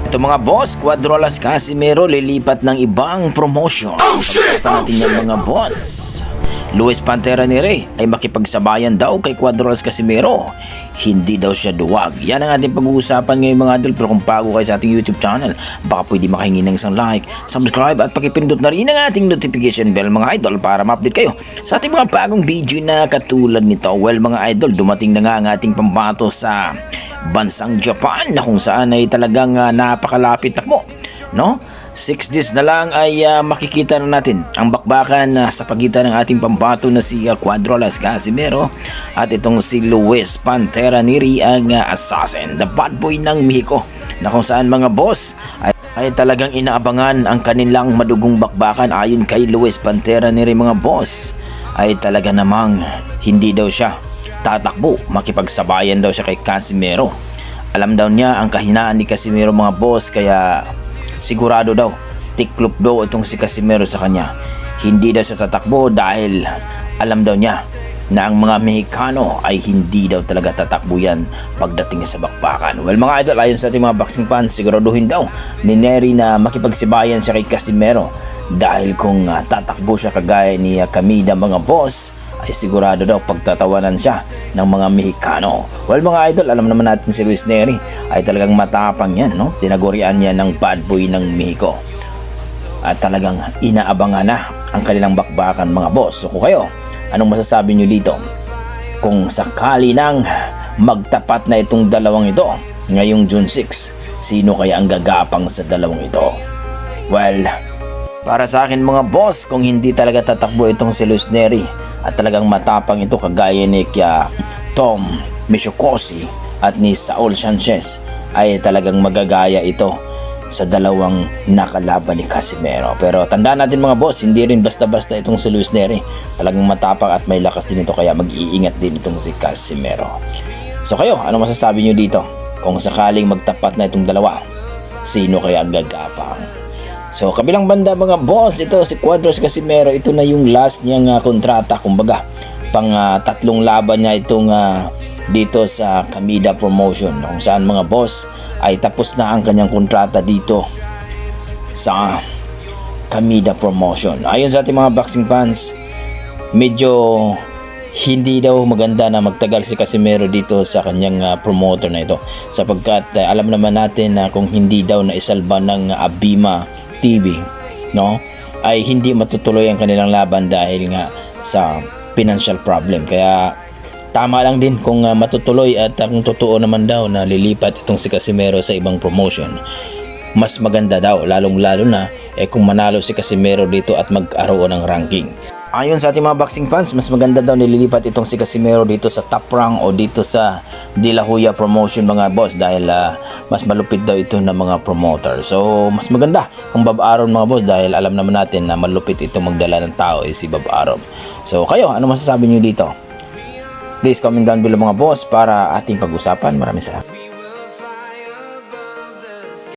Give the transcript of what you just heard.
Ito mga boss, Cuadrolas Casimero lilipat ng ibang promotion. Pagkakapan natin yan mga boss. Luis Pantera Neri ay makipagsabayan daw kay Cuadrolas Casimero. Hindi daw siya duwag. Yan ang ating pag-uusapan ngayon mga idol. Pero kung bago kayo sa ating YouTube channel, baka pwede makahingi ng isang like, subscribe at pakipindot na rin ang ating notification bell mga idol para ma-update kayo sa ating mga bagong video na katulad nito. Well mga idol, dumating na nga ang ating pambato sa bansang Japan na kung saan ay talagang napakalapit takbo, no? 6 days na lang ay makikita na natin ang bakbakan sa pagitan ng ating pambato na si Cuadrolas Casimero at itong si Luis Pantera Neri ang assassin, the bad boy ng Mexico, na kung saan mga boss ay talagang inaabangan ang kanilang madugong bakbakan. Ayon kay Luis Pantera Neri mga boss, ay talaga namang hindi daw siya tatakbo, makipagsabayan daw siya kay Casimero. Alam daw niya ang kahinaan ni Casimero mga boss, kaya sigurado daw tiklop daw itong si Casimero sa kanya. Hindi daw siya tatakbo dahil alam daw niya na ang mga Mexicano ay hindi daw talaga tatakbo yan pagdating sa bakbakan. Well mga idol, ayon sa ating mga boxing fans, siguraduhin daw ni Neri na makipagsibayan siya kay Casimero dahil kung tatakbo siya kagaya ni Kamida mga boss, ay sigurado daw pagtatawanan siya ng mga Mexicano. Well mga idol, alam naman natin si Luis Neri ay talagang matapang yan, no? Tinagurian niya ng bad boy ng Mexico at talagang inaabangan na ang kanilang bakbakan mga boss. So kung kayo, anong masasabi nyo dito? Kung sakali nang magtapat na itong dalawang ito ngayong June 6, sino kaya ang gagapang sa dalawang ito? Well, para sa akin mga boss, kung hindi talaga tatakbo itong si Luis Neri at talagang matapang ito kagaya ni Tom Michocosi at ni Saul Sanchez, ay talagang magagaya ito sa dalawang nakalaban ni Casimero. Pero tandaan natin mga boss, hindi rin basta-basta itong si Luis Neri. Talagang matapang at may lakas din ito, kaya mag-iingat din itong si Casimero. So kayo, ano masasabi nyo dito? Kung sakaling magtapat na itong dalawa, sino kaya ang gagapang? So kabilang banda mga boss, ito si Cuadrolas Casimero, ito na yung last niyang kontrata, kumbaga pang tatlong laban niya itong dito sa Kamida Promotion, kung saan mga boss ay tapos na ang kanyang kontrata dito sa Kamida Promotion. Ayon sa ating mga boxing fans, medyo hindi daw maganda na magtagal si Casimero dito sa kanyang promoter na ito, sapagkat alam naman natin na kung hindi daw na isalba ng Abima TV, no, ay hindi matutuloy ang kanilang laban dahil nga sa financial problem. Kaya tama lang din kung matutuloy, at kung totoo naman daw na lilipat itong si Casimero sa ibang promotion, mas maganda daw, lalong-lalo na kung manalo si Casimero dito at magkaroon ng ranking. Ayon sa ating mga boxing fans, mas maganda daw nililipat itong si Casimero dito sa Top Rank o dito sa De La Hoya Promotion mga boss, dahil mas malupit daw ito ng mga promoter. So mas maganda kung Bob Arum mga boss, dahil alam naman natin na malupit ito magdala ng tao si Bob Arum. So kayo, ano masasabi nyo dito? Please comment down below mga boss para ating pag-usapan. Maraming salamat.